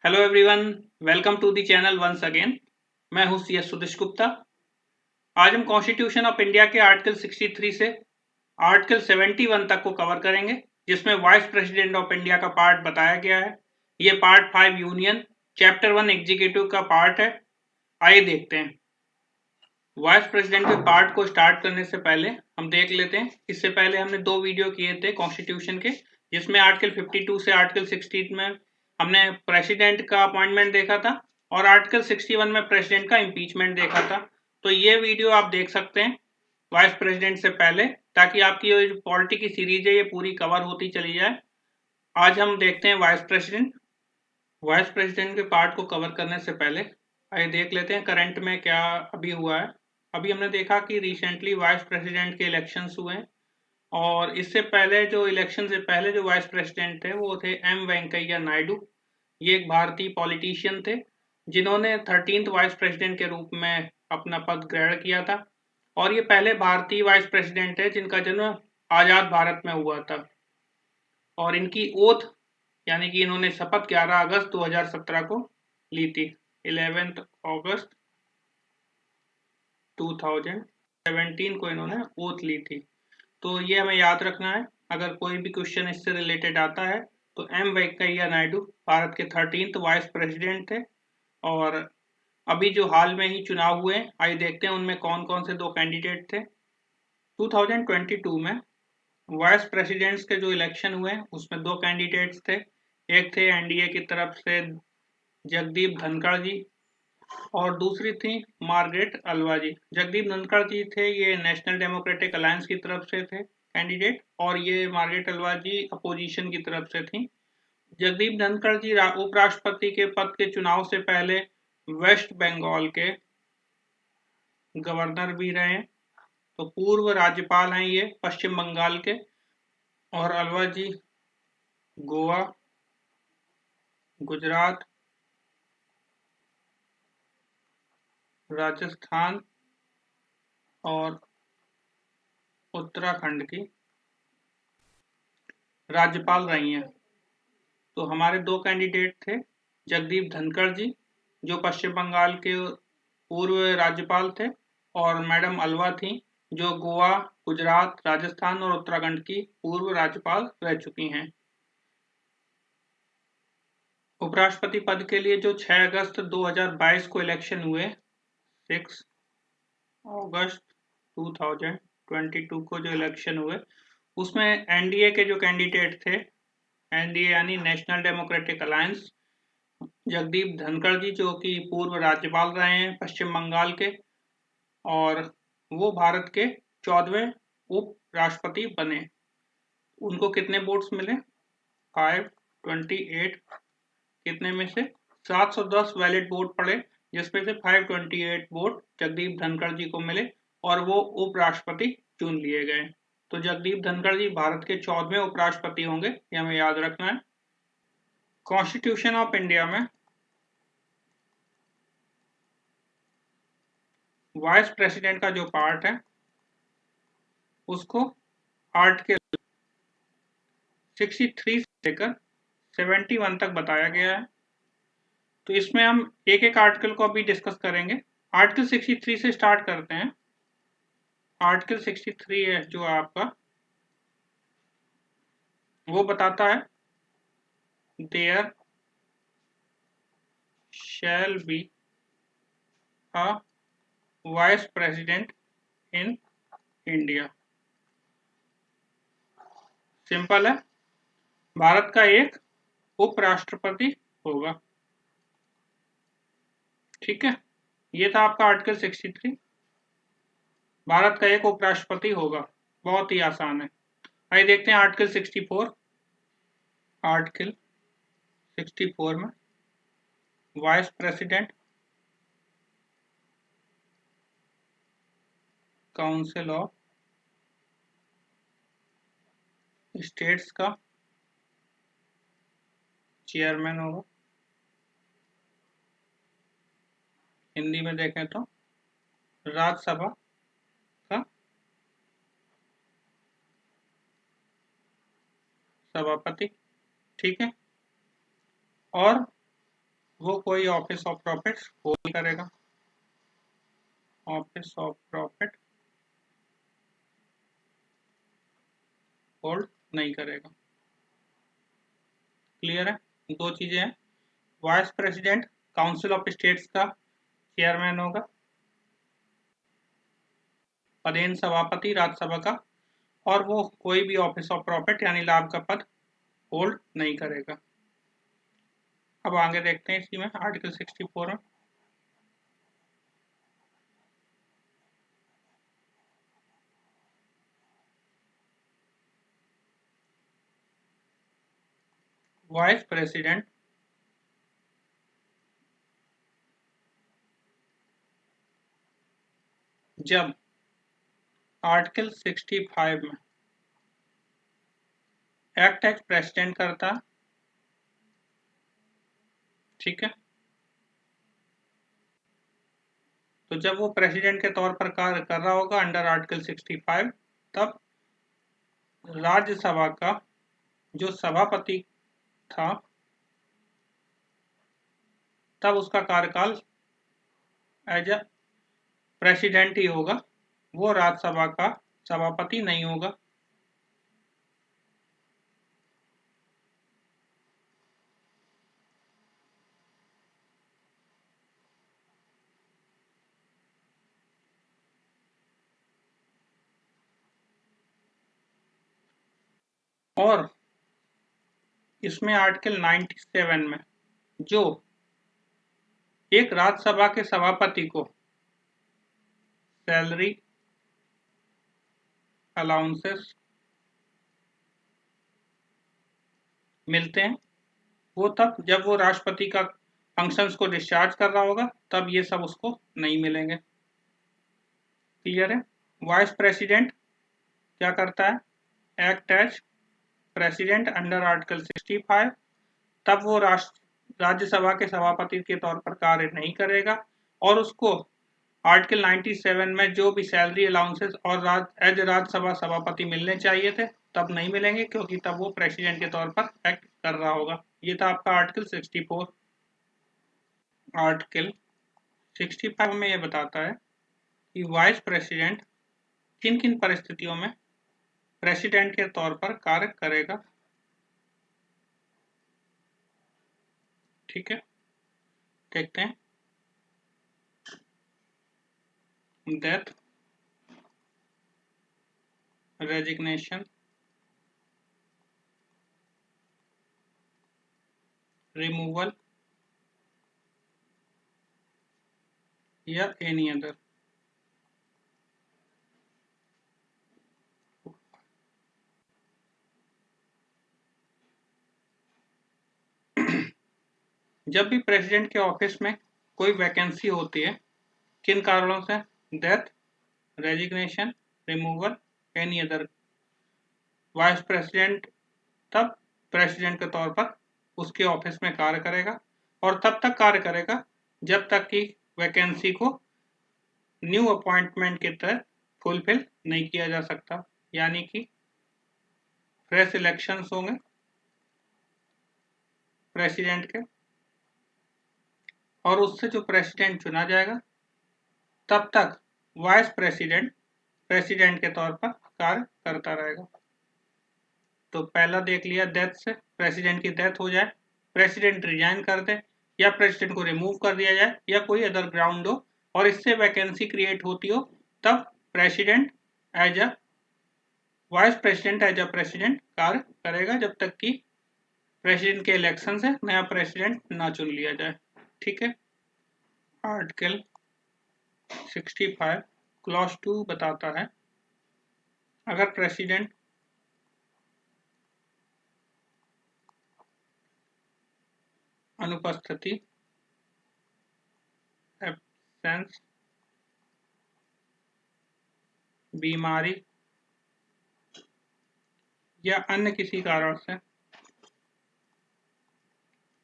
Hello everyone, welcome to the channel once again. मैं हूं C S Sudesh Gupta. आज हम कॉन्स्टिट्यूशन ऑफ इंडिया के आर्टिकल 63 से आर्टिकल 71 तक को कवर करेंगे, जिसमें वाइस प्रेसिडेंट ऑफ इंडिया का पार्ट बताया गया है। ये पार्ट 5 यूनियन, चैप्टर 1 एग्जीक्यूटिव का पार्ट है। आइए देखते हैं। वाइस प्रेसिडेंट के पार्ट को स्टार्ट करने से पहले हम देख लेते हैं। इससे पहले हमने 2 वीडियो किए थे कॉन्स्टिट्यूशन के, जिसमें आर्टिकल 52 से आर्टिकल 60 में हमने प्रेसिडेंट का अपॉइंटमेंट देखा था और आर्टिकल 61 में प्रेसिडेंट का इम्पीचमेंट देखा था। तो ये वीडियो आप देख सकते हैं वाइस प्रेसिडेंट से पहले, ताकि आपकी ये जो पॉलिटी की सीरीज है ये पूरी कवर होती चली जाए। आज हम देखते हैं वाइस प्रेसिडेंट। वाइस प्रेसिडेंट के पार्ट को कवर करने से पहले आइए देख लेते हैं करंट में क्या अभी हुआ है। अभी हमने देखा कि रिसेंटली वाइस प्रेसिडेंट के इलेक्शंस हुए हैं, और इससे पहले जो इलेक्शन से पहले जो वाइस प्रेसिडेंट थे वो थे एम वेंकैया नायडू। ये एक भारतीय पॉलिटिशियन थे जिन्होंने 13th वाइस प्रेसिडेंट के रूप में अपना पद ग्रहण किया था, और ये पहले भारतीय वाइस प्रेसिडेंट है जिनका जन्म आज़ाद भारत में हुआ था। और इनकी ओथ यानी कि इन्होंने शपथ 11 अगस्त 2017 को ली थी। 11 अगस्त 2017 को इन्होंने ओथ ली थी। तो ये हमें याद रखना है। अगर कोई भी क्वेश्चन इससे रिलेटेड आता है तो एम वेंकैया नायडू भारत के 13th वाइस प्रेसिडेंट थे। और अभी जो हाल में ही चुनाव हुए, आइए देखते हैं उनमें कौन कौन से 2 कैंडिडेट थे। 2022 में वाइस प्रेसिडेंट्स के जो इलेक्शन हुए उसमें 2 कैंडिडेट्स थे। एक थे एनडीए की तरफ से जगदीप धनखड़ जी, और दूसरी थी मार्गरेट अलवा जी। जगदीप धनखड़ जी थे, ये नेशनल डेमोक्रेटिक अलायंस की तरफ से थे कैंडिडेट, और ये मार्गरेट अलवा जी अपोजिशन की तरफ से थी। जगदीप धनखड़ जी उपराष्ट्रपति के पद के चुनाव से पहले वेस्ट बंगाल के गवर्नर भी रहे, तो पूर्व राज्यपाल हैं ये पश्चिम बंगाल के। और अलवा जी गोवा, गुजरात, राजस्थान और उत्तराखंड की राज्यपाल रही हैं। तो हमारे 2 कैंडिडेट थे, जगदीप धनखड़ जी जो पश्चिम बंगाल के पूर्व राज्यपाल थे, और मैडम अलवा थी जो गोवा, गुजरात, राजस्थान और उत्तराखंड की पूर्व राज्यपाल रह चुकी हैं। उपराष्ट्रपति पद के लिए जो 6 अगस्त 2022 को इलेक्शन हुए, 6 अगस्त 2022 को जो इलेक्शन हुए, उसमें एनडीए के जो कैंडिडेट थे, एनडीए यानी national democratic alliance, Jagdeep Dhankhar ji जो कि पूर्व राज्यपाल रहे हैं पश्चिम बंगाल के, और वो भारत के 14वें उप राष्ट्रपति बने। उनको कितने वोट्स मिले? 528। कितने में से? 710 वैलिड वोट पड़े, जिसमें से 528 वोट जगदीप धनखड़ जी को मिले और वो उपराष्ट्रपति चुन लिए गए। तो जगदीप धनखड़ जी भारत के 14वें उपराष्ट्रपति होंगे, ये हमें याद रखना है। कॉन्स्टिट्यूशन ऑफ इंडिया में वाइस प्रेसिडेंट का जो पार्ट है उसको आर्टिकल 63 से लेकर 71 तक बताया गया है। तो इसमें हम एक एक आर्टिकल को अभी डिस्कस करेंगे। आर्टिकल 63 से स्टार्ट करते हैं। आर्टिकल 63 है जो आपका, वो बताता है there shall be a vice president in India. Simple है, भारत का एक उपराष्ट्रपति होगा। ठीक है, ये था आपका आर्टिकल 63। भारत का एक उपराष्ट्रपति होगा, बहुत ही आसान है। आइए देखते हैं आर्टिकल 64। आर्टिकल 64 में vice president council of states का चेयरमैन होगा। हिंदी में देखें तो राज्यसभा का सभापति। ठीक है, और वो कोई ऑफिस ऑफ प्रॉफिट होल्ड करेगा, ऑफिस ऑफ प्रॉफिट होल्ड नहीं करेगा। क्लियर है? दो चीजें हैं। Vice president council of states का चेयरमैन होगा, पदेन सभापति राज्यसभा का, और वो कोई भी ऑफिस ऑफ प्रॉफिट यानी लाभ का पद होल्ड नहीं करेगा। अब आगे देखते हैं इसी में आर्टिकल 64 में। वाइस प्रेसिडेंट जब आर्टिकल 65 में एक्ट एज प्रेसिडेंट करता, ठीक है, तो जब वो प्रेसिडेंट के तौर पर कार्य कर रहा होगा अंडर आर्टिकल 65, तब राज्यसभा का जो सभापति था तब उसका कार्यकाल एज अ प्रेसिडेंट ही होगा, वो राज्यसभा का सभापति नहीं होगा। और इसमें आर्टिकल 97 में जो एक राज्यसभा के सभापति को सैलरी, अलाउंसेस मिलते हैं, वो तब जब वो राष्ट्रपति का फंक्शंस को डिस्चार्ज कर रहा होगा, तब ये सब उसको नहीं मिलेंगे। क्लियर है? वाइस प्रेसिडेंट क्या करता है? Act as president under article 65, तब वो राज्यसभा के सभापति के तौर पर कार्य नहीं करेगा, और उसको आर्टिकल 97 में जो भी सैलरी, अलाउंसेस और एज राज्यसभा सभापति मिलने चाहिए थे तब नहीं मिलेंगे, क्योंकि तब वो प्रेसिडेंट के तौर पर एक्ट कर रहा होगा। ये था आपका आर्टिकल 64। आर्टिकल 65 में ये बताता है कि वाइस प्रेसिडेंट किन किन परिस्थितियों में प्रेसिडेंट के तौर पर कार्य करेगा। ठीक है, देखते हैं। डेथ, रेजिग्नेशन, रिमूवल या एनी अदर। जब भी प्रेसिडेंट के ऑफिस में कोई वैकेंसी होती है, किन कारणों से? Death, resignation, removal, any other, vice president तब प्रेसिडेंट के तौर पर उसके ऑफिस में कार्य करेगा, और तब तक कार्य करेगा जब तक कि वैकेंसी को न्यू अपॉइंटमेंट के तहत फुलफिल नहीं किया जा सकता, यानी कि फ्रेश इलेक्शंस होंगे प्रेसिडेंट के, और उससे जो प्रेसिडेंट चुना जाएगा तब तक वाइस प्रेसिडेंट प्रेसिडेंट के तौर पर कार्य करता रहेगा। तो पहला देख लिया, डेथ से, प्रेसिडेंट की डेथ हो जाए, प्रेसिडेंट रिजाइन कर दे, या प्रेसिडेंट को रिमूव कर दिया जाए, या कोई अदर ग्राउंड हो और इससे वैकेंसी क्रिएट होती हो, तब president as a vice president as a president कार्य करेगा जब तक कि प्रेसिडेंट के इलेक्शन से नया प्रेसिडेंट ना चुन लिया जाए। ठीक है। आर्टिकल 65 क्लॉज 2 बताता है, अगर प्रेसिडेंट अनुपस्थिति, एब्सेंस, बीमारी या अन्य किसी कारण से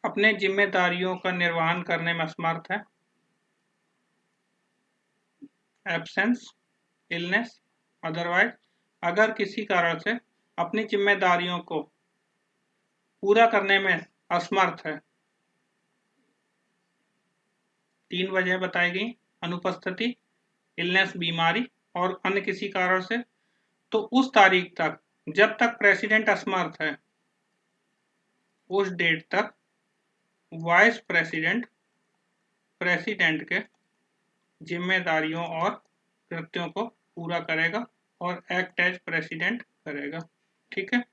अपने जिम्मेदारियों का निर्वहन करने में असमर्थ है, एब्सेंस, इलनेस, अदरवाइज, अगर किसी कारण से अपनी जिम्मेदारियों को पूरा करने में असमर्थ है, 3 वजह बताई गई, अनुपस्थिति, इलनेस बीमारी और अन्य किसी कारण से। तो उस तारीख तक जब तक प्रेसिडेंट असमर्थ है उस डेट तक वाइस प्रेसिडेंट प्रेसिडेंट के जिम्मेदारियों और कृत्यों को पूरा करेगा और एक्ट एज प्रेसिडेंट करेगा। ठीक है,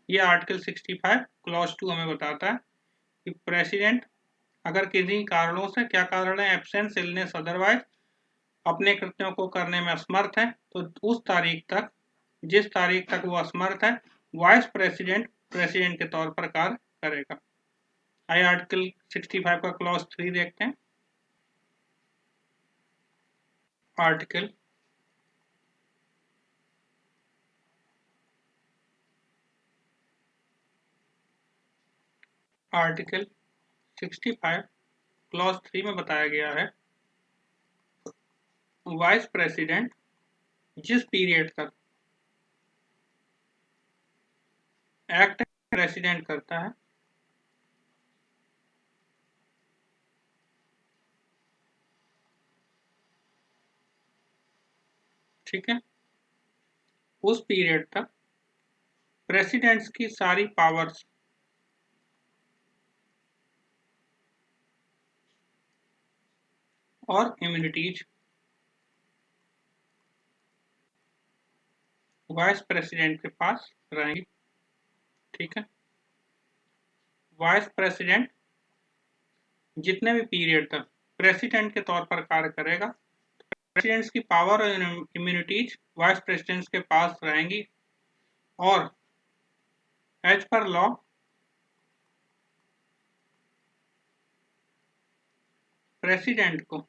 ये आर्टिकल 65 क्लॉज 2 हमें बताता है कि प्रेसिडेंट अगर किन्हीं कारणों से, क्या कारण है, एब्सेंस, इलनेस, अदरवाइज, अपने कृत्यों को करने में असमर्थ है, तो उस तारीख तक, जिस तारीख तक वो असमर्थ है, वाइस प्रेसिडेंट प्रेसिडेंट के तौर पर कार्य करेगा। आइए आर्टिकल 65 का क्लॉज 3 देखते हैं। आर्टिकल आर्टिकल 65 क्लॉज 3 में बताया गया है वाइस प्रेसिडेंट जिस पीरियड तक एक्ट प्रेसिडेंट करता है ठीक है, उस पीरियड तक प्रेसिडेंट्स की सारी पावर्स और इम्यूनिटीज वाइस प्रेसिडेंट के पास रहेंगी। ठीक है, वाइस प्रेसिडेंट जितने भी पीरियड तक प्रेसिडेंट के तौर पर कार्य करेगा, प्रेसिडेंट्स की पावर और इम्यूनिटीज वाइस प्रेसिडेंट्स के पास रहेंगी और एज पर लॉ प्रेसिडेंट को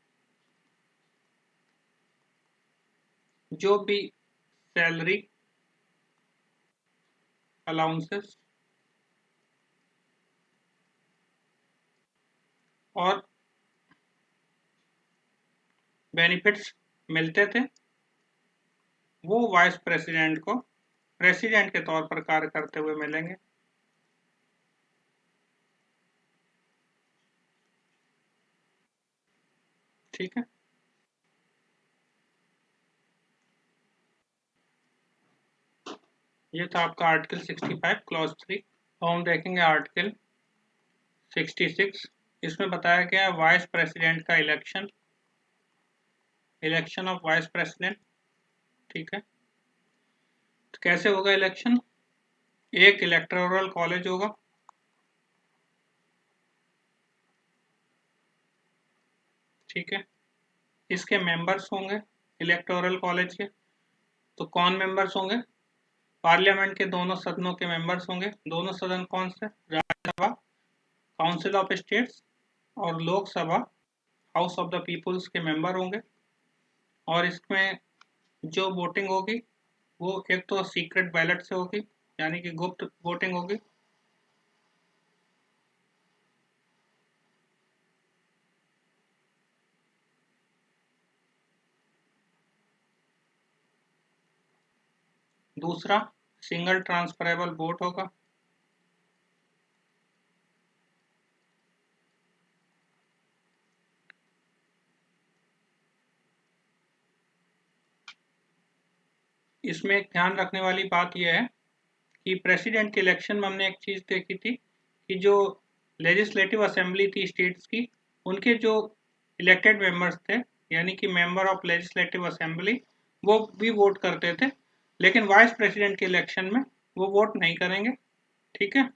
जो भी सैलरी, अलाउंसेस और बेनिफिट्स मिलते थे वो वाइस प्रेसिडेंट को प्रेसिडेंट के तौर पर कार्य करते हुए मिलेंगे। ठीक है, ये था आपका आर्टिकल 65 क्लॉज 3। तो हम देखेंगे आर्टिकल 66। इसमें बताया गया है वाइस प्रेसिडेंट का election, election of vice president. ठीक है, तो कैसे होगा इलेक्शन? एक इलेक्टोरल कॉलेज होगा, ठीक है, इसके मेंबर्स होंगे इलेक्टोरल कॉलेज के। तो कौन मेंबर्स होंगे? पार्लियामेंट के दोनों सदनों के मेंबर्स होंगे। दोनों सदन कौन से? राज्यसभा, काउंसिल ऑफ स्टेट्स और Lok Sabha, house of the people's के मेंबर होंगे। और इसमें जो वोटिंग होगी वो एक तो सीक्रेट बैलेट से होगी, यानी कि गुप्त वोटिंग होगी। दूसरा सिंगल ट्रांसफरेबल वोट होगा। इसमें एक ध्यान रखने वाली बात यह है कि प्रेसिडेंट के इलेक्शन में हमने एक चीज देखी थी कि जो लेजिस्लेटिव असेंबली थी स्टेट्स की, उनके जो इलेक्टेड मेंबर्स थे, यानी कि मेंबर ऑफ लेजिस्लेटिव असेंबली, वो भी वोट करते थे। लेकिन वाइस प्रेसिडेंट के इलेक्शन में वो वोट नहीं करेंगे। ठीक है,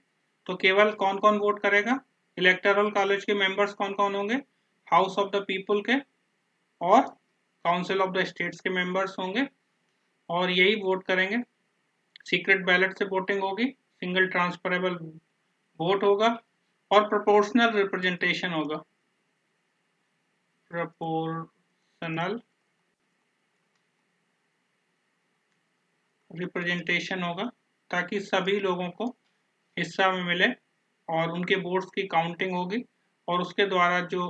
तो केवल कौन कौन वोट करेगा? इलेक्टोरल कॉलेज के मेंबर्स कौन कौन होंगे? हाउस ऑफ द पीपल के और काउंसिल ऑफ द स्टेट्स के मेंबर्स होंगे और यही वोट करेंगे। सीक्रेट बैलेट से वोटिंग होगी, सिंगल ट्रांसफरेबल वोट होगा और प्रोपोर्शनल रिप्रेजेंटेशन होगा। प्रोपोर्शनल रिप्रेजेंटेशन होगा ताकि सभी लोगों को हिस्सा में मिले और उनके वोट्स की काउंटिंग होगी और उसके द्वारा जो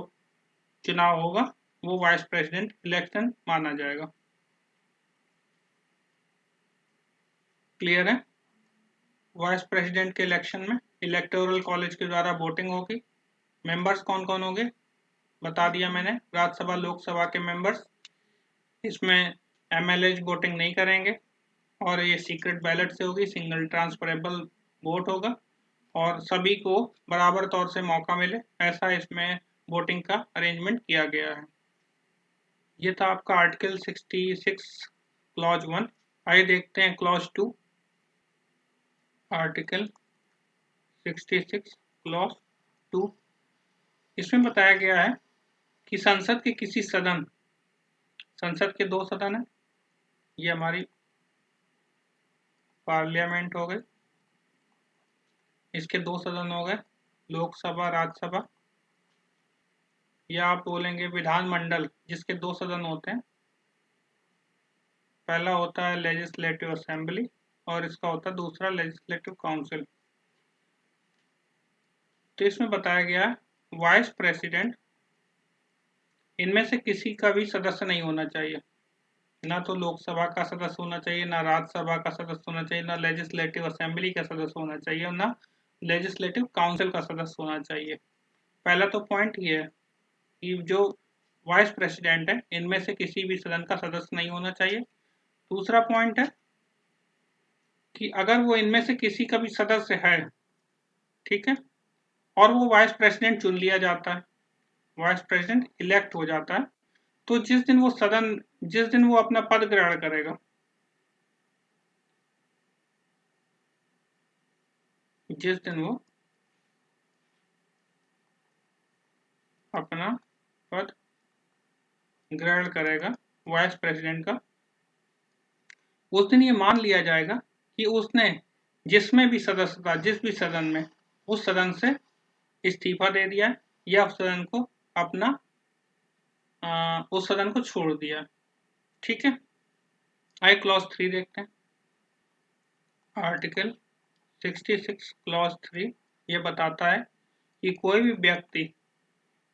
चुनाव होगा वो वाइस प्रेसिडेंट इलेक्शन माना जाएगा। क्लियर है? वाइस प्रेसिडेंट के इलेक्शन में इलेक्टोरल कॉलेज के द्वारा वोटिंग होगी। मेंबर्स कौन कौन होंगे? बता दिया मैंने। राज्यसभा लोकसभा के मेंबर्स, इसमें MLAs वोटिंग नहीं करेंगे और ये सीक्रेट बैलेट से होगी, सिंगल ट्रांसफरेबल वोट होगा और सभी को बराबर तौर से मौका मिले, ऐसा इसमें वोटिंग का अरेंजमेंट किया गया है। ये था आपका आर्टिकल 66 क्लॉज 1। आइए देखते हैं क्लॉज 2। आर्टिकल 66 क्लॉज 2, इसमें बताया गया है कि संसद के किसी सदन, संसद के 2 सदन है, ये हमारी पार्लियामेंट हो गई, इसके 2 सदन हो गए, लोकसभा राज्यसभा, या आप बोलेंगे विधानमंडल, जिसके 2 सदन होते हैं। पहला होता है लेजिस्लेटिव असेंबली और इसका होता है दूसरा लेजिस्लेटिव काउंसिल। तो इसमें बताया गया वाइस प्रेसिडेंट, इनमें से किसी का भी सदस्य नहीं होना चाहिए, ना तो लोकसभा का सदस्य होना चाहिए, ना राज्यसभा का सदस्य होना चाहिए, ना लेजिस्लेटिव असेंबली का सदस्य होना चाहिए और ना लेजिस्लेटिव काउंसिल का सदस्य होना चाहिए। पहला तो पॉइंट ये है कि जो वाइस प्रेसिडेंट है इनमें से किसी भी सदन का सदस्य नहीं होना चाहिए। दूसरा पॉइंट है कि अगर वो इनमें से किसी का भी सदस्य है, ठीक है, और वो वाइस प्रेसिडेंट चुन लिया जाता है, वाइस प्रेसिडेंट इलेक्ट हो जाता है, तो जिस दिन वो अपना पद ग्रहण करेगा, जिस दिन वो अपना पद ग्रहण करेगा वाइस प्रेसिडेंट का, उस दिन ये मान लिया जाएगा कि उसने जिसमें भी सदस्यता, जिस भी सदन में, उस सदन से इस्तीफा दे दिया है या उस सदन को अपना उस सदन को छोड़ दिया। ठीक है, आइए क्लॉज 3 देखते हैं। आर्टिकल 66 क्लॉज 3 ये बताता है कि कोई भी व्यक्ति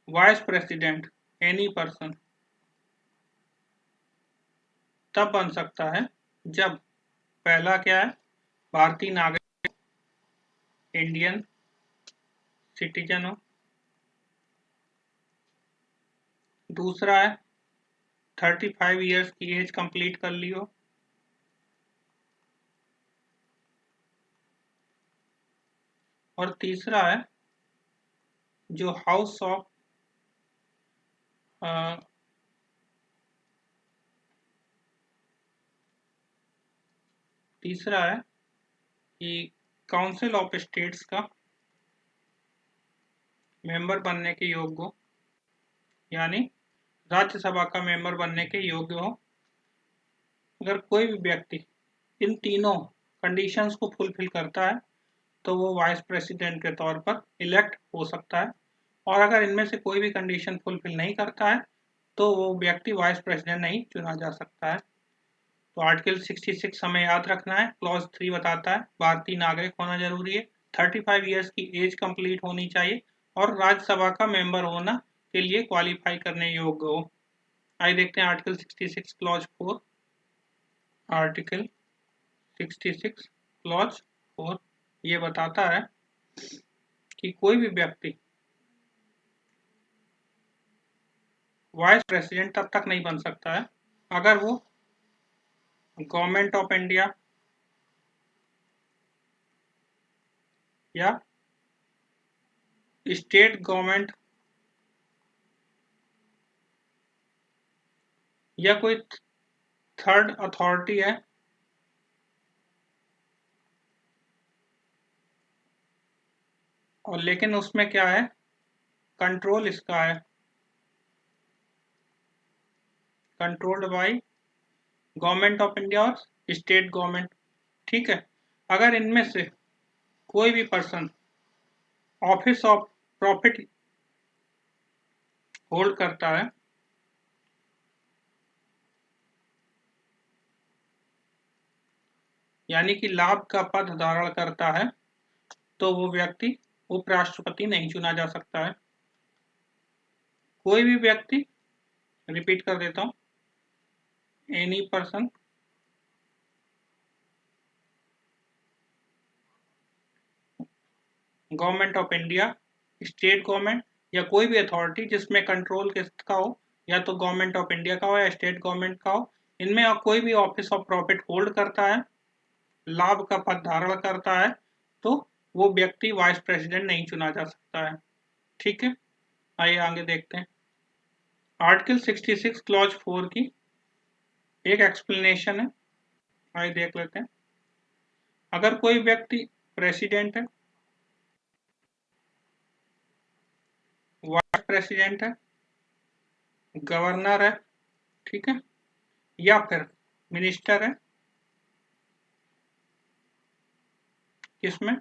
वाइस प्रेसिडेंट एनी पर्सन तब बन सकता है जब पहला क्या है, भारतीय नागरिक, इंडियन सिटीजन हो। दूसरा है 35 ईयर्स की एज कंप्लीट कर ली हो। और तीसरा है जो हाउस ऑफ तीसरा है कि काउंसिल ऑफ स्टेट्स का मेंबर बनने के योग्य हो, यानी राज्यसभा का मेंबर बनने के योग्य हो। अगर कोई भी व्यक्ति इन तीनों कंडीशंस को फुलफिल करता है तो वो वाइस प्रेसिडेंट के तौर पर इलेक्ट हो सकता है, और अगर इनमें से कोई भी कंडीशन फुलफिल नहीं करता है तो वो व्यक्ति वाइस प्रेसिडेंट नहीं चुना जा सकता है। तो आर्टिकल 66 हमें याद रखना है। क्लॉज 3 बताता है भारतीय नागरिक होना जरूरी है, 35 ईयर्स की एज कंप्लीट होनी चाहिए और राज्यसभा का मेंबर होना के लिए क्वालिफाई करने योग्य हो। आइए देखते हैं आर्टिकल 66 क्लॉज 4। आर्टिकल 66 क्लॉज 4 ये बताता है कि कोई भी व्यक्ति वाइस प्रेसिडेंट तब तक नहीं बन सकता है अगर वो गवर्नमेंट ऑफ इंडिया या स्टेट गवर्नमेंट या कोई थर्ड अथॉरिटी है और लेकिन उसमें क्या है, कंट्रोल इसका है controlled by government of India और स्टेट गवर्नमेंट। ठीक है, अगर इनमें से कोई भी person office of profit hold करता है, यानी कि लाभ का पद धारण करता है, तो वो व्यक्ति उपराष्ट्रपति नहीं चुना जा सकता है। कोई भी व्यक्ति, रिपीट कर देता हूं, any person government of India, state government या कोई भी अथॉरिटी जिसमें कंट्रोल किसका हो, या तो गवर्नमेंट ऑफ इंडिया का हो या स्टेट गवर्नमेंट का हो, इनमें कोई भी ऑफिस ऑफ प्रॉफिट होल्ड करता है, लाभ का पद धारण करता है, तो वो व्यक्ति वाइस प्रेसिडेंट नहीं चुना जा सकता है। ठीक है, आइए आगे देखते हैं। आर्टिकल 66 क्लॉज 4 की एक एक्सप्लेनेशन है, आइए देख लेते हैं। अगर कोई व्यक्ति प्रेसिडेंट है, वाइस प्रेसिडेंट है, गवर्नर है, ठीक है, या फिर मिनिस्टर है, किसमें,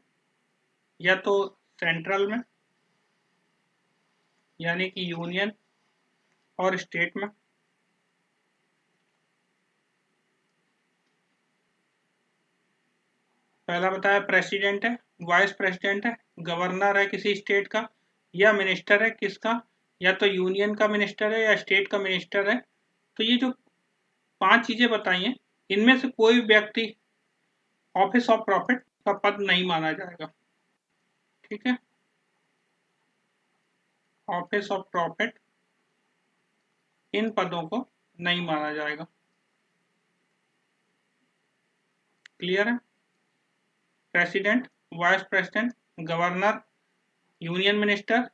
या तो सेंट्रल में यानी कि यूनियन और स्टेट में, पहला बताया प्रेसिडेंट है, वाइस प्रेसिडेंट है, गवर्नर है किसी स्टेट का, या मिनिस्टर है किसका, या तो यूनियन का मिनिस्टर है या स्टेट का मिनिस्टर है। तो ये जो 5 चीजें बताई हैं, इनमें से कोई व्यक्ति ऑफिस ऑफ प्रॉफिट का पद नहीं माना जाएगा। ठीक है, ऑफिस ऑफ प्रॉफिट इन पदों को नहीं माना जाएगा। क्लियर है? President, vice president, governor, union minister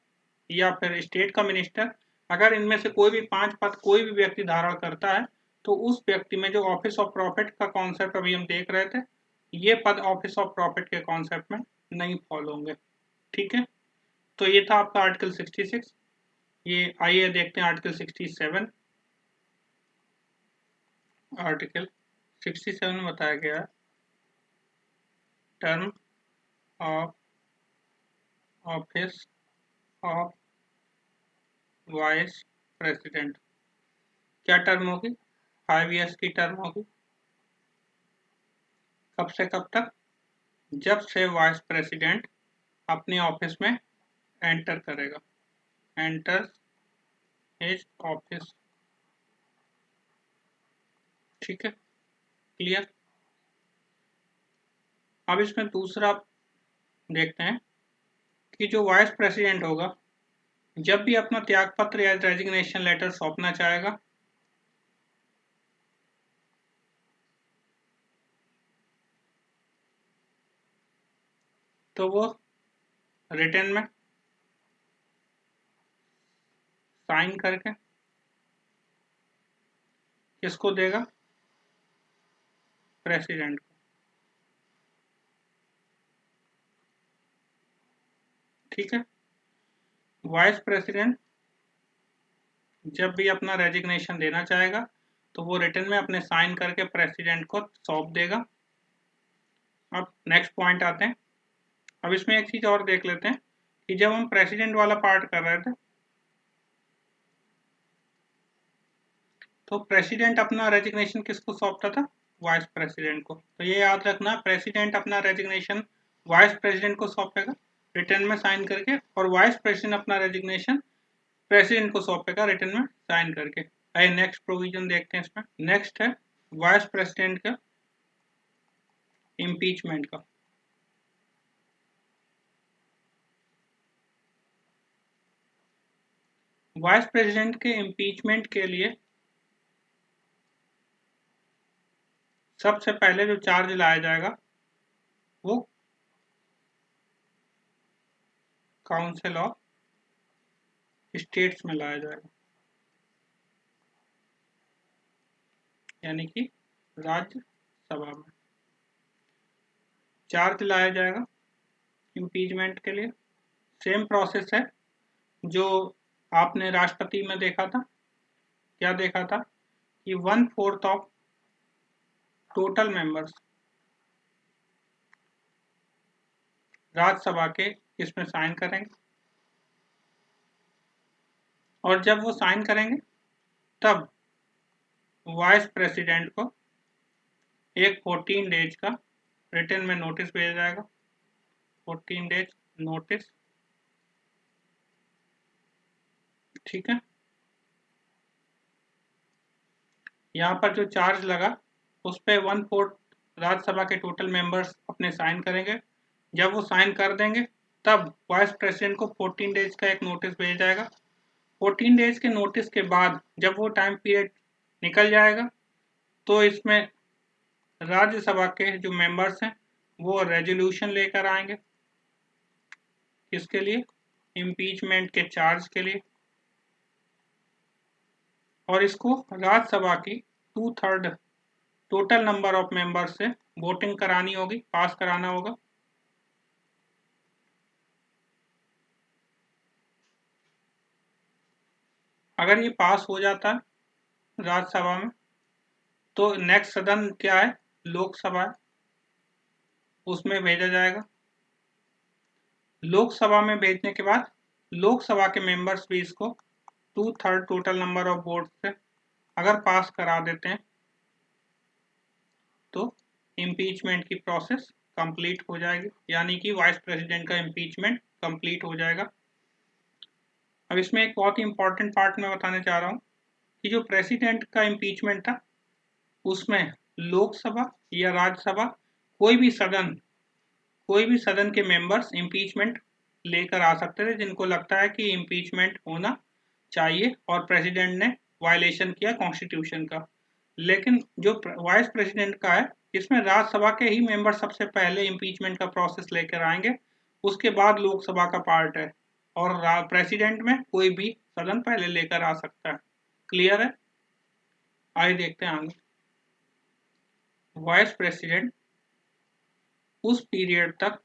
या फिर स्टेट का मिनिस्टर, अगर इनमें से कोई भी 5 पद कोई भी व्यक्ति धारण करता है, तो उस व्यक्ति में जो ऑफिस ऑफ प्रॉफिट का कॉन्सेप्ट अभी हम देख रहे थे, ये पद ऑफिस ऑफ प्रॉफिट के कॉन्सेप्ट में नहीं फॉलो होंगे। ठीक है, तो ये था आपका आर्टिकल 66। ये आइए देखते हैं आर्टिकल 67। आर्टिकल 67 में बताया गया term of office of vice president. क्या टर्म होगी? 5 ईयर्स की टर्म होगी। कब से कब तक? जब से वाइस प्रेसिडेंट अपने ऑफिस में एंटर करेगा, एंटर हिज ऑफिस। ठीक है, क्लियर। अब इसमें दूसरा देखते हैं कि जो वाइस प्रेसिडेंट होगा, जब भी अपना त्यागपत्र या रेजिग्नेशन लेटर सौंपना चाहेगा, तो वो रिटन में साइन करके किसको देगा? प्रेसिडेंट को। ठीक है, वाइस प्रेसिडेंट जब भी अपना रेजिग्नेशन देना चाहेगा, तो वो रिटन में अपने साइन करके प्रेसिडेंट को सौंप देगा। अब नेक्स्ट पॉइंट आते हैं। अब इसमें एक चीज और देख लेते हैं कि जब हम प्रेसिडेंट वाला पार्ट कर रहे थे, तो प्रेसिडेंट अपना रेजिग्नेशन किसको सौंपता था? वाइस प्रेसिडेंट को। तो ये याद रखना, प्रेसिडेंट अपना रेजिग्नेशन वाइस प्रेसिडेंट को सौंपेगा रिटर्न में साइन करके, और वाइस प्रेसिडेंट अपना रेजिग्नेशन प्रेसिडेंट को सौंपेगा रिटर्न में साइन करके। आइए नेक्स्ट प्रोविजन देखते हैं इसमें। नेक्स्ट है वाइस प्रेसिडेंट का इम्पीचमेंट का। वाइस प्रेसिडेंट के इम्पीचमेंट के लिए सबसे पहले जो चार्ज लाया जाएगा वो काउंसिल ऑफ स्टेट्स में लाया जाएगा, यानी कि राज्यसभा में चार्ज लाया जाएगा इम्पीचमेंट के लिए। सेम प्रोसेस है जो आपने राष्ट्रपति में देखा था। क्या देखा था कि 1/4 ऑफ टोटल मेंबर्स राज्यसभा के इसमें साइन करेंगे, और जब वो साइन करेंगे तब वाइस प्रेसिडेंट को एक 14 डेज का रिटन में नोटिस भेजा जाएगा। 14 डेज नोटिस। ठीक है, यहाँ पर जो चार्ज लगा उस पर 1/4 राज्यसभा के टोटल मेंबर्स अपने साइन करेंगे। जब वो साइन कर देंगे तब वाइस प्रेसिडेंट को 14 डेज का एक नोटिस भेजा जाएगा। 14 डेज के नोटिस के बाद जब वो टाइम पीरियड निकल जाएगा तो इसमें राज्यसभा के जो मेंबर्स हैं वो रेजोल्यूशन लेकर आएंगे। किसके लिए? इम्पीचमेंट के चार्ज के लिए। और इसको राज्यसभा की 2/3 टोटल नंबर ऑफ मेंबर्स से वोटिंग करानी होगी, पास कराना होगा। अगर ये पास हो जाता है राज्यसभा में तो नेक्स्ट सदन क्या है? लोकसभा है, उसमें भेजा जाएगा। लोकसभा में भेजने के बाद लोकसभा के मेंबर्स भी इसको 2/3 टोटल नंबर ऑफ वोट से अगर पास करा देते हैं तो इम्पीचमेंट की प्रोसेस कंप्लीट हो जाएगी, यानी कि वाइस प्रेसिडेंट का इम्पीचमेंट कंप्लीट हो जाएगा। अब इसमें एक बहुत ही इंपॉर्टेंट पार्ट मैं बताने चाह रहा हूँ कि जो प्रेसिडेंट का इम्पीचमेंट था उसमें लोकसभा या राज्यसभा कोई भी सदन के मेंबर्स इम्पीचमेंट लेकर आ सकते थे जिनको लगता है कि इम्पीचमेंट होना चाहिए और प्रेसिडेंट ने वायलेशन किया कॉन्स्टिट्यूशन का। लेकिन जो वाइस प्रेसिडेंट का है इसमें राज्यसभा के ही मेंबर सबसे पहले इम्पीचमेंट का प्रोसेस लेकर आएंगे, उसके बाद लोकसभा का पार्ट है और प्रेसिडेंट में कोई भी सदन पहले लेकर आ सकता है। क्लियर है? आइए देखते हैं आगे। वाइस प्रेसिडेंट उस पीरियड तक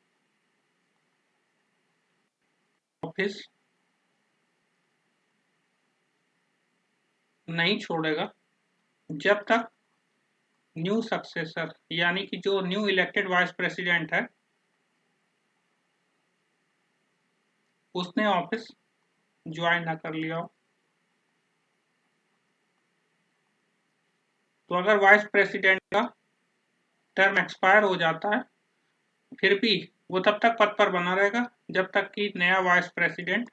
ऑफिस नहीं छोड़ेगा जब तक न्यू सक्सेसर यानी कि जो न्यू इलेक्टेड वाइस प्रेसिडेंट है उसने ऑफिस ज्वाइन ना कर लिया हो। तो अगर वाइस प्रेसिडेंट का टर्म एक्सपायर हो जाता है फिर भी वो तब तक पद पर बना रहेगा जब तक कि नया वाइस प्रेसिडेंट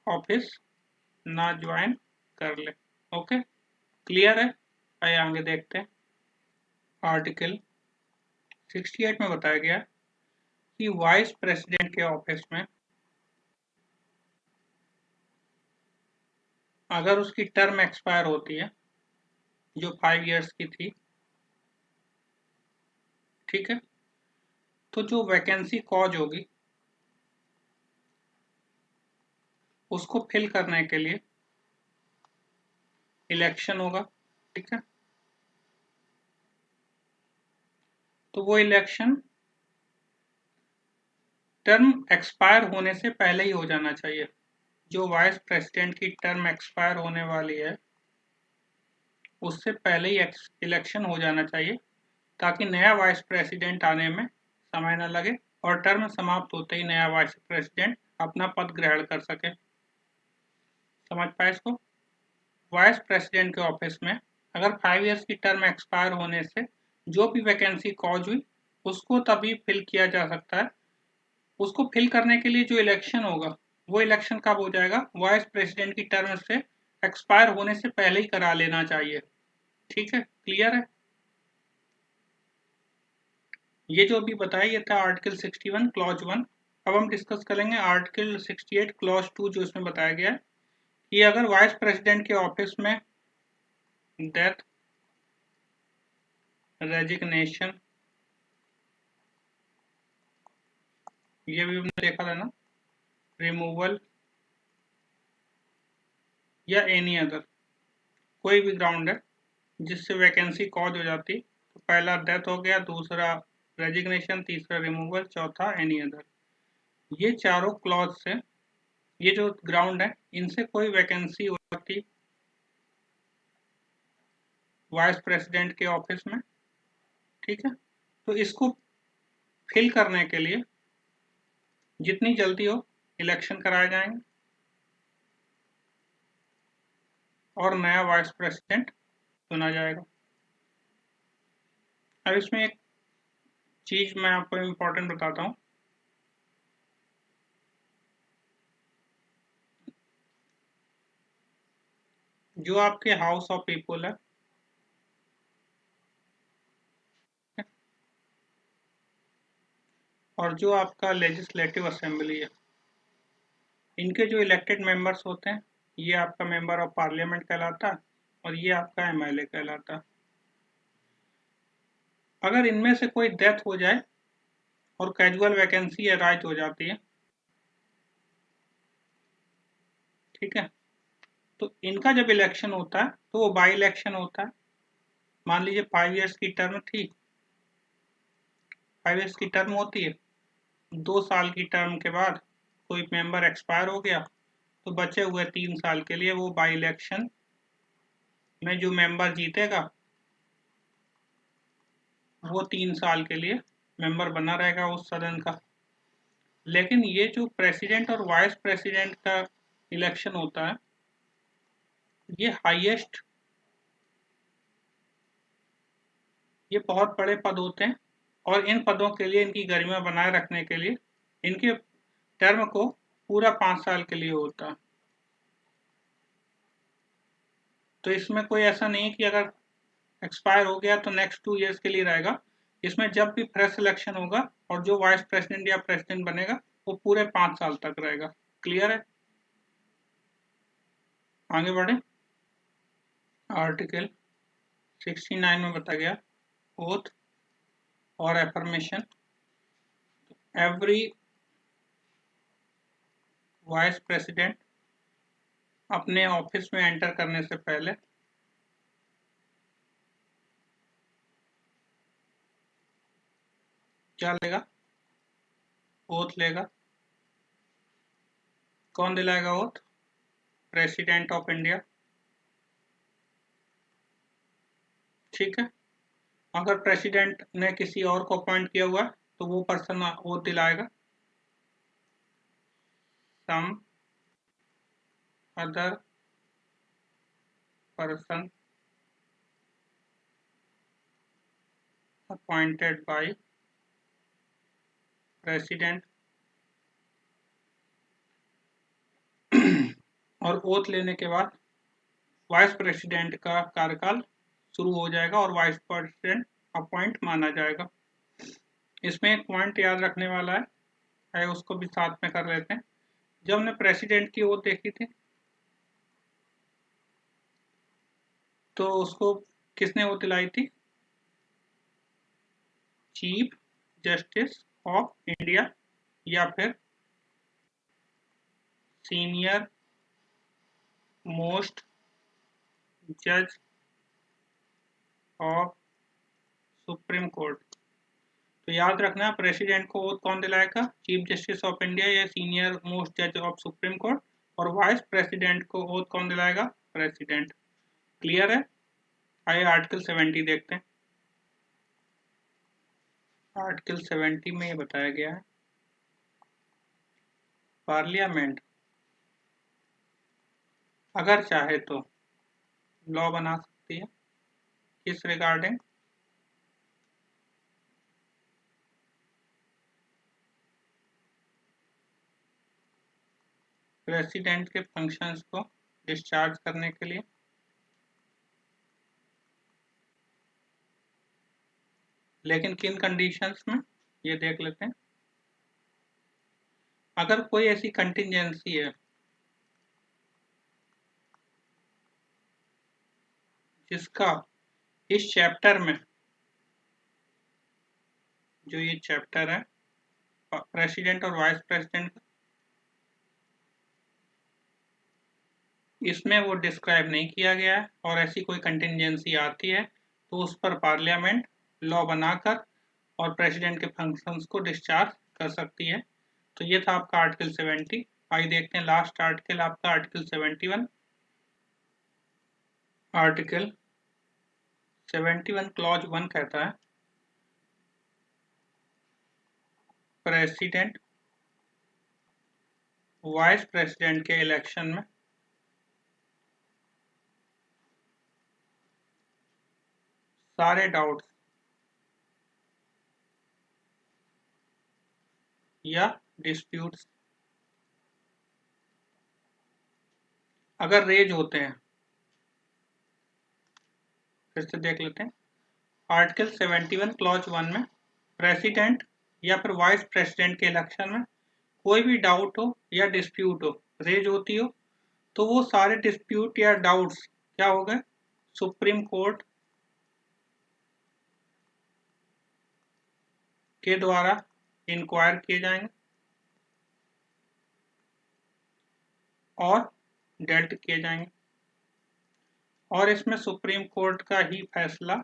ऑफिस ना ज्वाइन कर ले। ओके, क्लियर है? आइए आगे देखते हैं। आर्टिकल 68 में बताया गया कि वाइस प्रेसिडेंट के ऑफिस में अगर उसकी टर्म एक्सपायर होती है जो 5 इयर्स की थी, ठीक है, तो जो वैकेंसी कॉज होगी उसको फिल करने के लिए इलेक्शन होगा। ठीक है, तो वो इलेक्शन टर्म एक्सपायर होने से पहले ही हो जाना चाहिए। जो वाइस प्रेसिडेंट की टर्म एक्सपायर होने वाली है उससे पहले ही इलेक्शन हो जाना चाहिए ताकि नया वाइस प्रेसिडेंट आने में समय न लगे और टर्म समाप्त होते ही नया वाइस प्रेसिडेंट अपना पद ग्रहण कर सके। समझ पाए इसको? वाइस प्रेसिडेंट के ऑफिस में अगर 5 इयर्स की टर्म एक्सपायर होने से जो भी वैकेंसी कॉज हुई उसको तभी फिल किया जा सकता है। उसको फिल करने के लिए जो इलेक्शन होगा वो इलेक्शन कब हो जाएगा? वाइस प्रेसिडेंट की टर्म से एक्सपायर होने से पहले ही करा लेना चाहिए। ठीक है, क्लियर है? ये जो अभी बताया ये था आर्टिकल 61 क्लॉज 1। अब हम डिस्कस करेंगे आर्टिकल 68 क्लॉज 2 जो इसमें बताया गया है कि अगर वाइस प्रेसिडेंट के ऑफिस में डेथ, रेजिग्नेशन, ये भी हमने देखा था ना, रिमूवल या एनी अदर कोई भी ग्राउंड है जिससे वैकेंसी कॉज हो जाती, तो पहला डेथ हो गया, दूसरा रेजिग्नेशन, तीसरा रिमूवल, चौथा एनी अदर। ये चारों क्लॉज से ये जो ग्राउंड है इनसे कोई वैकेंसी हो जाती वाइस प्रेसिडेंट के ऑफिस में। ठीक है, तो इसको फिल करने के लिए जितनी जल्दी हो इलेक्शन कराए जाएंगे और नया वाइस प्रेसिडेंट चुना जाएगा। अब इसमें एक चीज मैं आपको इम्पोर्टेंट बताता हूँ। जो आपके हाउस ऑफ पीपल है और जो आपका लेजिस्लेटिव असेंबली है, इनके जो इलेक्टेड मेंबर्स होते हैं, ये आपका मेंबर ऑफ पार्लियामेंट कहलाता है और ये आपका एमएलए कहलाता है। अगर इनमें से कोई डेथ हो जाए और कैजुअल वैकेंसी अराइज हो जाती है, ठीक है, तो इनका जब इलेक्शन होता है तो वो बाई इलेक्शन होता है। मान लीजिए 5 इयर्स की टर्म थी, 5 इयर्स की टर्म होती है, 2 साल की टर्म के बाद कोई मेंबर एक्सपायर हो गया तो बचे हुए 3 साल के लिए वो बाई इलेक्शन में जो मेंबर जीतेगा वो 3 साल के लिए मेंबर बना रहेगा उस सदन का। लेकिन ये जो प्रेसिडेंट और वाइस प्रेसिडेंट का इलेक्शन होता है, ये हाईएस्ट, ये बहुत बड़े पद होते हैं और इन पदों के लिए इनकी गरिमा बनाए रखने के लिए इनके टर्म को पूरा 5 साल के लिए होता है। तो इसमें कोई ऐसा नहीं है कि अगर एक्सपायर हो गया तो नेक्स्ट 2 इयर्स के लिए रहेगा। इसमें जब भी फ्रेश इलेक्शन होगा और जो वाइस प्रेसिडेंट या प्रेसिडेंट बनेगा वो पूरे 5 साल तक रहेगा। क्लियर है? आगे बढ़े। आर्टिकल 69 में बताया गया ओथ और एफर्मेशन। एवरी वाइस प्रेसिडेंट अपने ऑफिस में एंटर करने से पहले क्या लेगा? ओथ लेगा। कौन दिलाएगा ओथ? President of India. ठीक है। अगर प्रेसिडेंट ने किसी और को अपॉइंट किया हुआ है तो वो पर्सन ओथ दिलाएगा। Some other person appointed by president और ओथ लेने के बाद वाइस प्रेसिडेंट का कार्यकाल शुरू हो जाएगा और वाइस प्रेसिडेंट अपॉइंट माना जाएगा। इसमें एक पॉइंट याद रखने वाला है, उसको भी साथ में कर लेते हैं। जब हमने प्रेसिडेंट की ओथ देखी थी तो उसको किसने ओथ दिलाई थी? चीफ जस्टिस ऑफ इंडिया या फिर सीनियर मोस्ट जज ऑफ सुप्रीम कोर्ट। तो याद रखना, प्रेसिडेंट को ओथ कौन दिलाएगा? चीफ जस्टिस ऑफ इंडिया या सीनियर मोस्ट जज ऑफ सुप्रीम कोर्ट। और वाइस प्रेसिडेंट को ओथ कौन दिलाएगा? प्रेसिडेंट। क्लियर है? आइए आर्टिकल 70 देखते हैं। आर्टिकल 70 में ये बताया गया है पार्लियामेंट अगर चाहे तो लॉ बना सकती है। किस रिगार्डिंग? प्रेसिडेंट के फंक्शंस को डिस्चार्ज करने के लिए। लेकिन किन कंडीशंस में, ये देख लेते हैं। अगर कोई ऐसी कंटिजेंसी है जिसका इस चैप्टर में, जो ये चैप्टर है प्रेसिडेंट और वाइस प्रेसिडेंट, इसमें वो डिस्क्राइब नहीं किया गया है और ऐसी कोई कंटिजेंसी आती है तो उस पर पार्लियामेंट लॉ बनाकर और प्रेसिडेंट के फंक्शंस को डिस्चार्ज कर सकती है। तो ये था आपका आर्टिकल 70। आइए देखते हैं लास्ट आर्टिकल आपका आर्टिकल 71। आर्टिकल 71 क्लॉज 1 कहता है प्रेसिडेंट वाइस प्रेसिडेंट के इलेक्शन में सारे डाउट्स या डिस्प्यूट्स अगर रेज होते हैं, फिर से देख लेते हैं। आर्टिकल 71 क्लॉज 1 में प्रेसिडेंट या फिर वाइस प्रेसिडेंट के इलेक्शन में कोई भी डाउट हो या डिस्प्यूट हो रेज होती हो, तो वो सारे डिस्प्यूट या डाउट्स क्या हो गए, सुप्रीम कोर्ट के द्वारा इंक्वायर किए जाएंगे और डेल्ट किए जाएंगे, और इसमें सुप्रीम कोर्ट का ही फैसला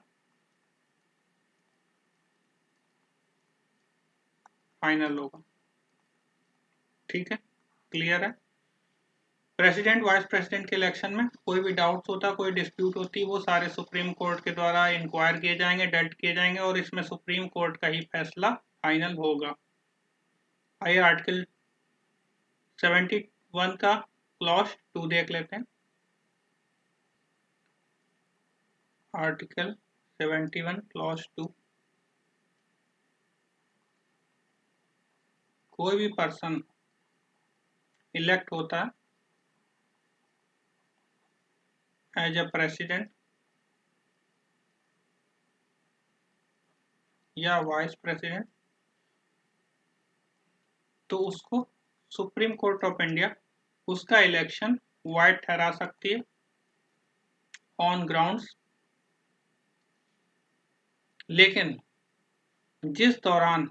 फाइनल होगा। ठीक है, क्लियर है। प्रेसिडेंट वाइस प्रेसिडेंट के इलेक्शन में कोई भी डाउट्स होता, कोई डिस्प्यूट होती, वो सारे सुप्रीम कोर्ट के द्वारा इंक्वायर किए जाएंगे, डेल्ट किए जाएंगे, और इसमें सुप्रीम कोर्ट का ही फैसला फाइनल होगा। आइए आर्टिकल 71 का क्लॉज 2 देख लेते हैं। आर्टिकल 71 क्लॉज 2, कोई भी पर्सन इलेक्ट होता है एज ए प्रेसिडेंट या वाइस प्रेसिडेंट, तो उसको सुप्रीम कोर्ट ऑफ इंडिया उसका इलेक्शन वाइड ठहरा सकती है ऑन ग्राउंड्स, लेकिन जिस दौरान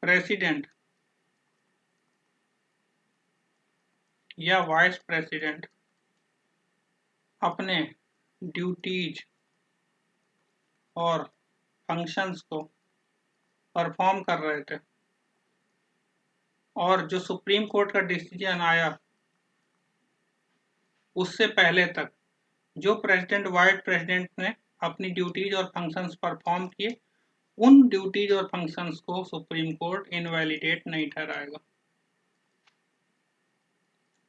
प्रेसिडेंट या वाइस प्रेसिडेंट अपने ड्यूटीज और फंक्शंस को परफॉर्म कर रहे थे और जो सुप्रीम कोर्ट का डिसीजन आया उससे पहले तक जो प्रेसिडेंट वाइस प्रेसिडेंट ने अपनी ड्यूटीज और फंक्शंस परफॉर्म किए, उन ड्यूटीज और फंक्शंस को सुप्रीम कोर्ट इनवैलिडेट नहीं ठहराएगा।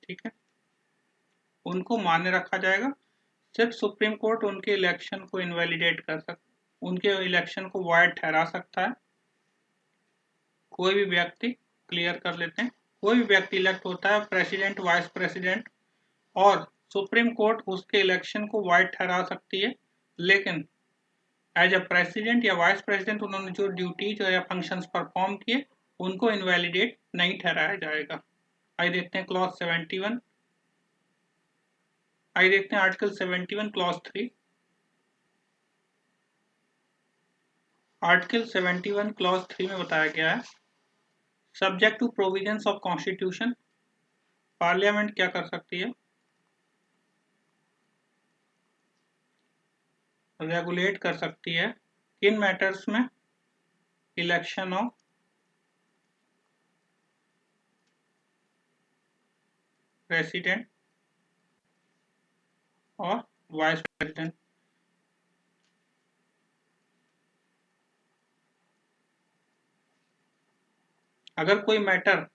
ठीक है, उनको मान्य रखा जाएगा। सिर्फ सुप्रीम कोर्ट उनके इलेक्शन को इनवैलिडेट कर सकता, उनके इलेक्शन को वाइड ठहरा सकता है। कोई भी व्यक्ति, क्लियर कर लेते हैं, कोई भी व्यक्ति इलेक्ट होता है प्रेसिडेंट वाइस प्रेसिडेंट, और सुप्रीम कोर्ट उसके इलेक्शन को वाइड ठहरा सकती है, लेकिन एज अ प्रेसिडेंट या वाइस प्रेसिडेंट उन्होंने जो ड्यूटीज या फंक्शंस परफॉर्म किए उनको इनवैलिडेट नहीं ठहराया जाएगा। आइए देखते हैं क्लॉज 71। आइए देखते हैं आर्टिकल 71 क्लॉज 3। आर्टिकल 71 क्लॉज 3 में बताया गया है, subject to provisions of constitution, parliament क्या कर सकती है, रेगुलेट कर सकती है किन मैटर्स में, इलेक्शन ऑफ प्रेसिडेंट और वाइस प्रेसिडेंट। अगर कोई मैटर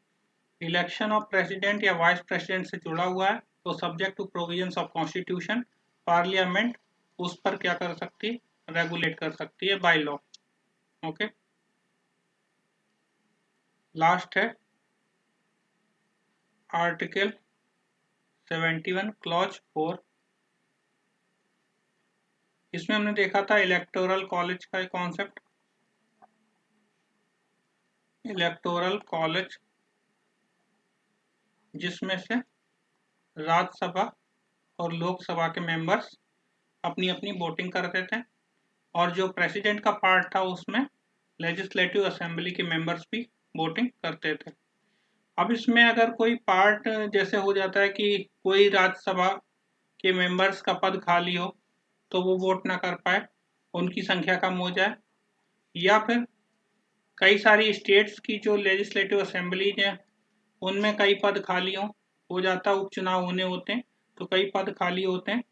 इलेक्शन ऑफ प्रेसिडेंट या वाइस प्रेसिडेंट से जुड़ा हुआ है तो subject to provisions of constitution parliament उस पर क्या कर सकती है, रेगुलेट कर सकती है बाय लॉ। ओके, लास्ट है आर्टिकल 71 क्लॉज 4। इसमें हमने देखा था इलेक्टोरल कॉलेज का कॉन्सेप्ट। इलेक्टोरल कॉलेज जिसमें से राज्यसभा और लोकसभा के मेंबर्स अपनी अपनी वोटिंग करते थे, और जो प्रेसिडेंट का पार्ट था उसमें लेजिस्लेटिव असेंबली के मेंबर्स भी वोटिंग करते थे। अब इसमें अगर कोई पार्ट जैसे हो जाता है कि कोई राज्यसभा के मेंबर्स का पद खाली हो तो वो वोट ना कर पाए, उनकी संख्या कम हो जाए, या फिर कई सारी स्टेट्स की जो लेजिस्लेटिव असेंबलीज हैं उनमें कई पद खाली हो जाता, उपचुनाव होने होते हैं तो कई पद खाली होते हैं,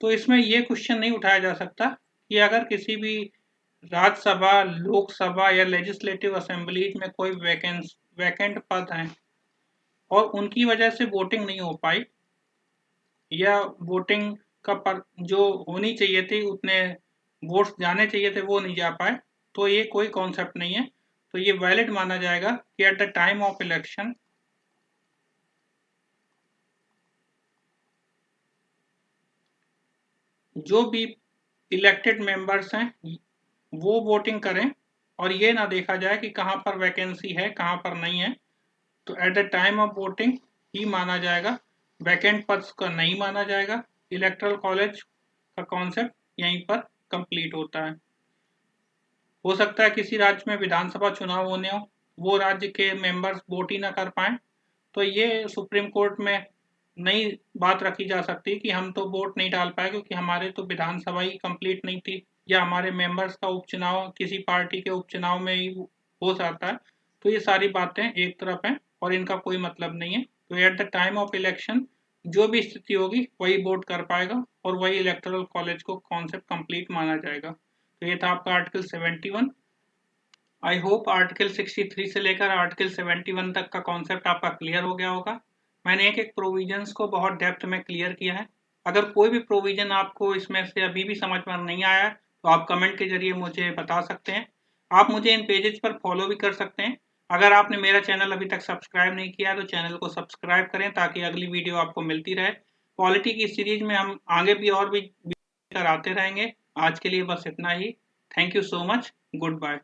तो इसमें ये क्वेश्चन नहीं उठाया जा सकता कि अगर किसी भी राज्यसभा, लोकसभा या लेजिस्लेटिव असेंबलीज में कोई वैकेंट पद हैं और उनकी वजह से वोटिंग नहीं हो पाई, या वोटिंग का जो होनी चाहिए थी, उतने वोट्स जाने चाहिए थे वो नहीं जा पाए, तो ये कोई कॉन्सेप्ट नहीं है। तो ये वैलिड माना जाएगा कि eight the time of election जो भी इलेक्टेड मेंबर्स हैं वो वोटिंग करें और ये ना देखा जाए कि कहाँ पर वैकेंसी है कहाँ पर नहीं है। तो at the time of voting ही माना जाएगा, वैकेंट पद का नहीं माना जाएगा। इलेक्टोरल कॉलेज का कॉन्सेप्ट यहीं पर कंप्लीट होता है। हो सकता है किसी राज्य में विधानसभा चुनाव होने हो, वो राज्य के मेंबर्स वोट ही ना कर पाए, तो ये सुप्रीम कोर्ट में नई बात रखी जा सकती कि हम तो वोट नहीं डाल पाए क्योंकि हमारे तो विधानसभा ही कंप्लीट नहीं थी, या हमारे मेंबर्स का उपचुनाव किसी पार्टी के उपचुनाव में ही हो जाता है। तो ये सारी बातें एक तरफ हैं और इनका कोई मतलब नहीं है। तो at the time of election जो भी स्थिति होगी वही वोट कर पाएगा और वही इलेक्टोरल कॉलेज को कॉन्सेप्ट कंप्लीट माना जाएगा। तो ये था आपका आर्टिकल 71। आई होप आर्टिकल 63 से लेकर आर्टिकल 71 तक का कॉन्सेप्ट आपका क्लियर हो गया होगा। मैंने एक एक प्रोविजंस को बहुत डेप्थ में क्लियर किया है। अगर कोई भी प्रोविजन आपको इसमें से अभी भी समझ में नहीं आया है तो आप कमेंट के जरिए मुझे बता सकते हैं। आप मुझे इन पेजेस पर फॉलो भी कर सकते हैं। अगर आपने मेरा चैनल अभी तक सब्सक्राइब नहीं किया तो चैनल को सब्सक्राइब करें ताकि अगली वीडियो आपको मिलती रहे। पॉलिटी की सीरीज में हम आगे भी और भी कराते रहेंगे। आज के लिए बस इतना ही। Thank you so much. Good bye.